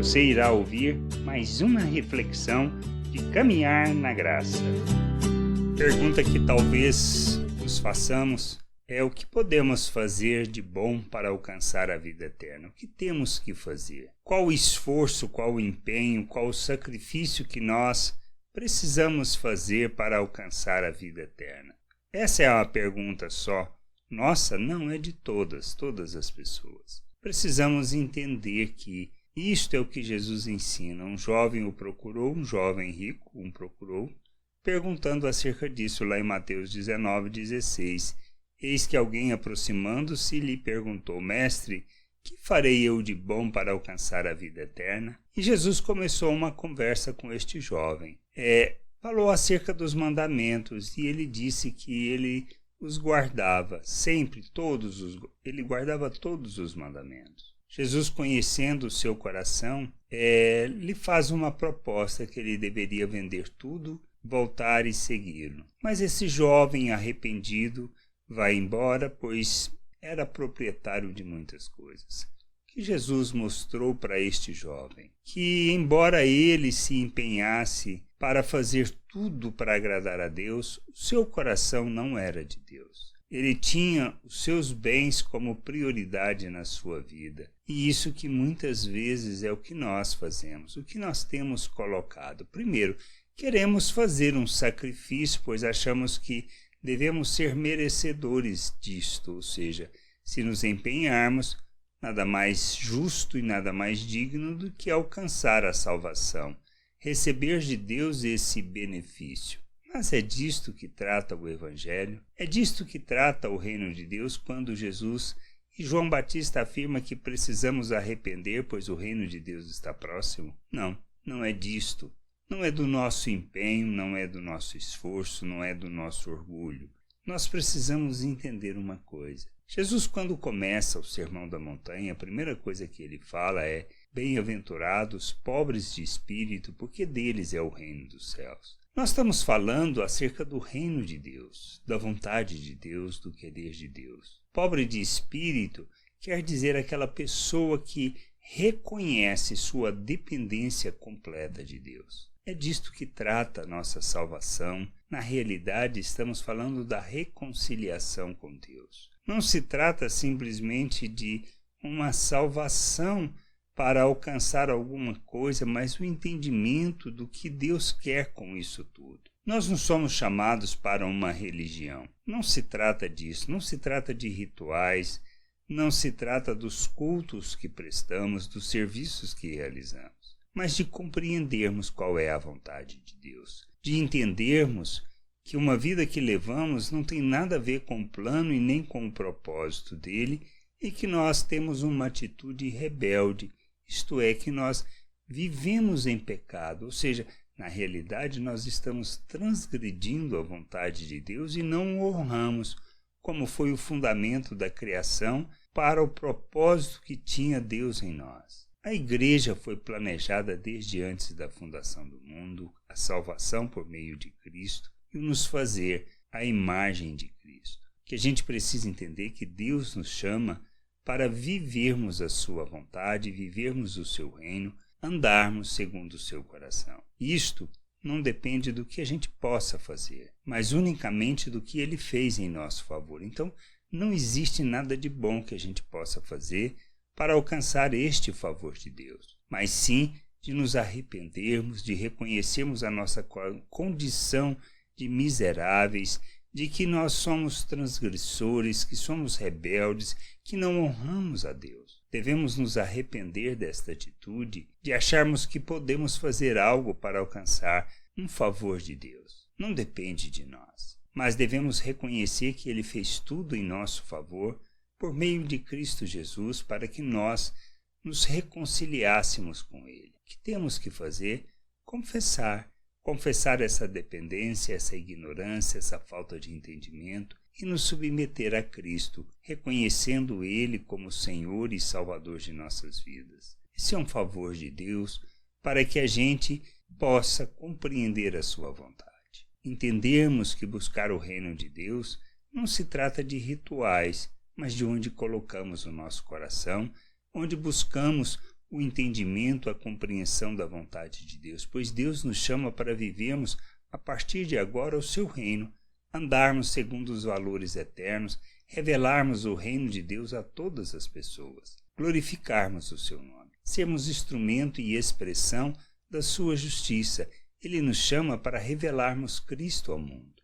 Você irá ouvir mais uma reflexão de caminhar na graça. Pergunta que talvez nos façamos é: o que podemos fazer de bom para alcançar a vida eterna? O que temos que fazer? Qual o esforço, qual o empenho, qual o sacrifício que nós precisamos fazer para alcançar a vida eterna? Essa é uma pergunta só nossa? Não, é de todas as pessoas. Precisamos entender que isto é o que Jesus ensina. Um jovem o procurou, um jovem rico o procurou, perguntando acerca disso lá em Mateus 19:16. Eis que alguém, aproximando-se, lhe perguntou: Mestre, que farei eu de bom para alcançar a vida eterna? E Jesus começou uma conversa com este jovem. Falou acerca dos mandamentos, e ele disse que ele os guardava sempre, ele guardava todos os mandamentos. Jesus, conhecendo o seu coração, lhe faz uma proposta que ele deveria vender tudo, voltar e segui-lo. Mas esse jovem arrependido vai embora, pois era proprietário de muitas coisas. Que Jesus mostrou para este jovem que, embora ele se empenhasse para fazer tudo para agradar a Deus, o seu coração não era de Deus. Ele tinha os seus bens como prioridade na sua vida. E isso que muitas vezes é o que nós fazemos, o que nós temos colocado. Primeiro, queremos fazer um sacrifício, pois achamos que devemos ser merecedores disto, ou seja, se nos empenharmos, nada mais justo e nada mais digno do que alcançar a salvação, receber de Deus esse benefício. Mas é disto que trata o Evangelho, é disto que trata o reino de Deus, quando Jesus e João Batista afirma que precisamos arrepender, pois o reino de Deus está próximo. Não é disto. Não é do nosso empenho, não é do nosso esforço, não é do nosso orgulho. Nós precisamos entender uma coisa. Jesus, quando começa o Sermão da Montanha, a primeira coisa que ele fala é: bem-aventurados, pobres de espírito, porque deles é o reino dos céus. Nós estamos falando acerca do reino de Deus, da vontade de Deus, do querer de Deus. Pobre de espírito quer dizer aquela pessoa que reconhece sua dependência completa de Deus. É disto que trata a nossa salvação. Na realidade, estamos falando da reconciliação com Deus. Não se trata simplesmente de uma salvação para alcançar alguma coisa, mas o entendimento do que Deus quer com isso tudo. Nós não somos chamados para uma religião. Não se trata disso, não se trata de rituais, não se trata dos cultos que prestamos, dos serviços que realizamos, mas de compreendermos qual é a vontade de Deus, de entendermos que uma vida que levamos não tem nada a ver com o plano e nem com o propósito dele, e que nós temos uma atitude rebelde, isto é, que nós vivemos em pecado, ou seja, na realidade nós estamos transgredindo a vontade de Deus e não o honramos, como foi o fundamento da criação para o propósito que tinha Deus em nós. A igreja foi planejada desde antes da fundação do mundo, a salvação por meio de Cristo, e nos fazer a imagem de Cristo. Que a gente precisa entender que Deus nos chama para vivermos a sua vontade, vivermos o seu reino, andarmos segundo o seu coração. Isto não depende do que a gente possa fazer, mas unicamente do que ele fez em nosso favor. Então, não existe nada de bom que a gente possa fazer para alcançar este favor de Deus, mas sim de nos arrependermos, de reconhecermos a nossa condição de miseráveis, de que nós somos transgressores, que somos rebeldes, que não honramos a Deus. Devemos nos arrepender desta atitude, de acharmos que podemos fazer algo para alcançar um favor de Deus. Não depende de nós, mas devemos reconhecer que ele fez tudo em nosso favor por meio de Cristo Jesus para que nós nos reconciliássemos com ele. O que temos que fazer? Confessar essa dependência, essa ignorância, essa falta de entendimento e nos submeter a Cristo, reconhecendo ele como Senhor e Salvador de nossas vidas. Esse é um favor de Deus para que a gente possa compreender a sua vontade. Entendermos que buscar o reino de Deus não se trata de rituais, mas de onde colocamos o nosso coração, onde buscamos o entendimento, a compreensão da vontade de Deus, pois Deus nos chama para vivermos a partir de agora o seu reino, andarmos segundo os valores eternos, revelarmos o reino de Deus a todas as pessoas, glorificarmos o seu nome, sermos instrumento e expressão da sua justiça. Ele nos chama para revelarmos Cristo ao mundo,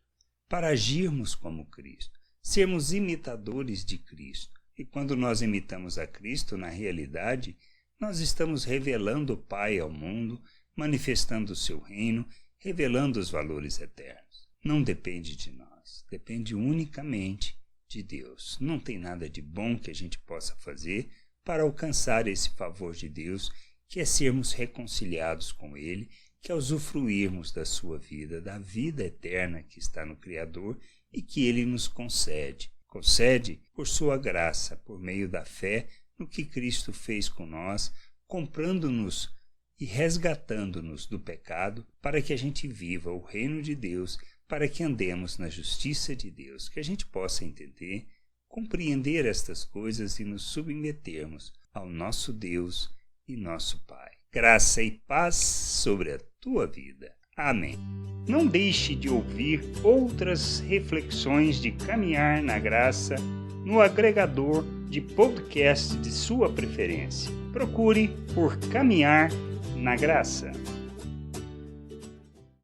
para agirmos como Cristo, sermos imitadores de Cristo. E quando nós imitamos a Cristo, na realidade, nós estamos revelando o Pai ao mundo, manifestando o seu reino, revelando os valores eternos. Não depende de nós, depende unicamente de Deus. Não tem nada de bom que a gente possa fazer para alcançar esse favor de Deus, que é sermos reconciliados com Ele, que é usufruirmos da sua vida, da vida eterna que está no Criador e que Ele nos concede. Concede por sua graça, por meio da fé no que Cristo fez com nós, comprando-nos e resgatando-nos do pecado, para que a gente viva o reino de Deus, para que andemos na justiça de Deus, que a gente possa entender, compreender estas coisas e nos submetermos ao nosso Deus e nosso Pai. Graça e paz sobre a tua vida. Amém. Não deixe de ouvir outras reflexões de caminhar na graça no agregador de podcast de sua preferência. Procure por Caminhar na Graça.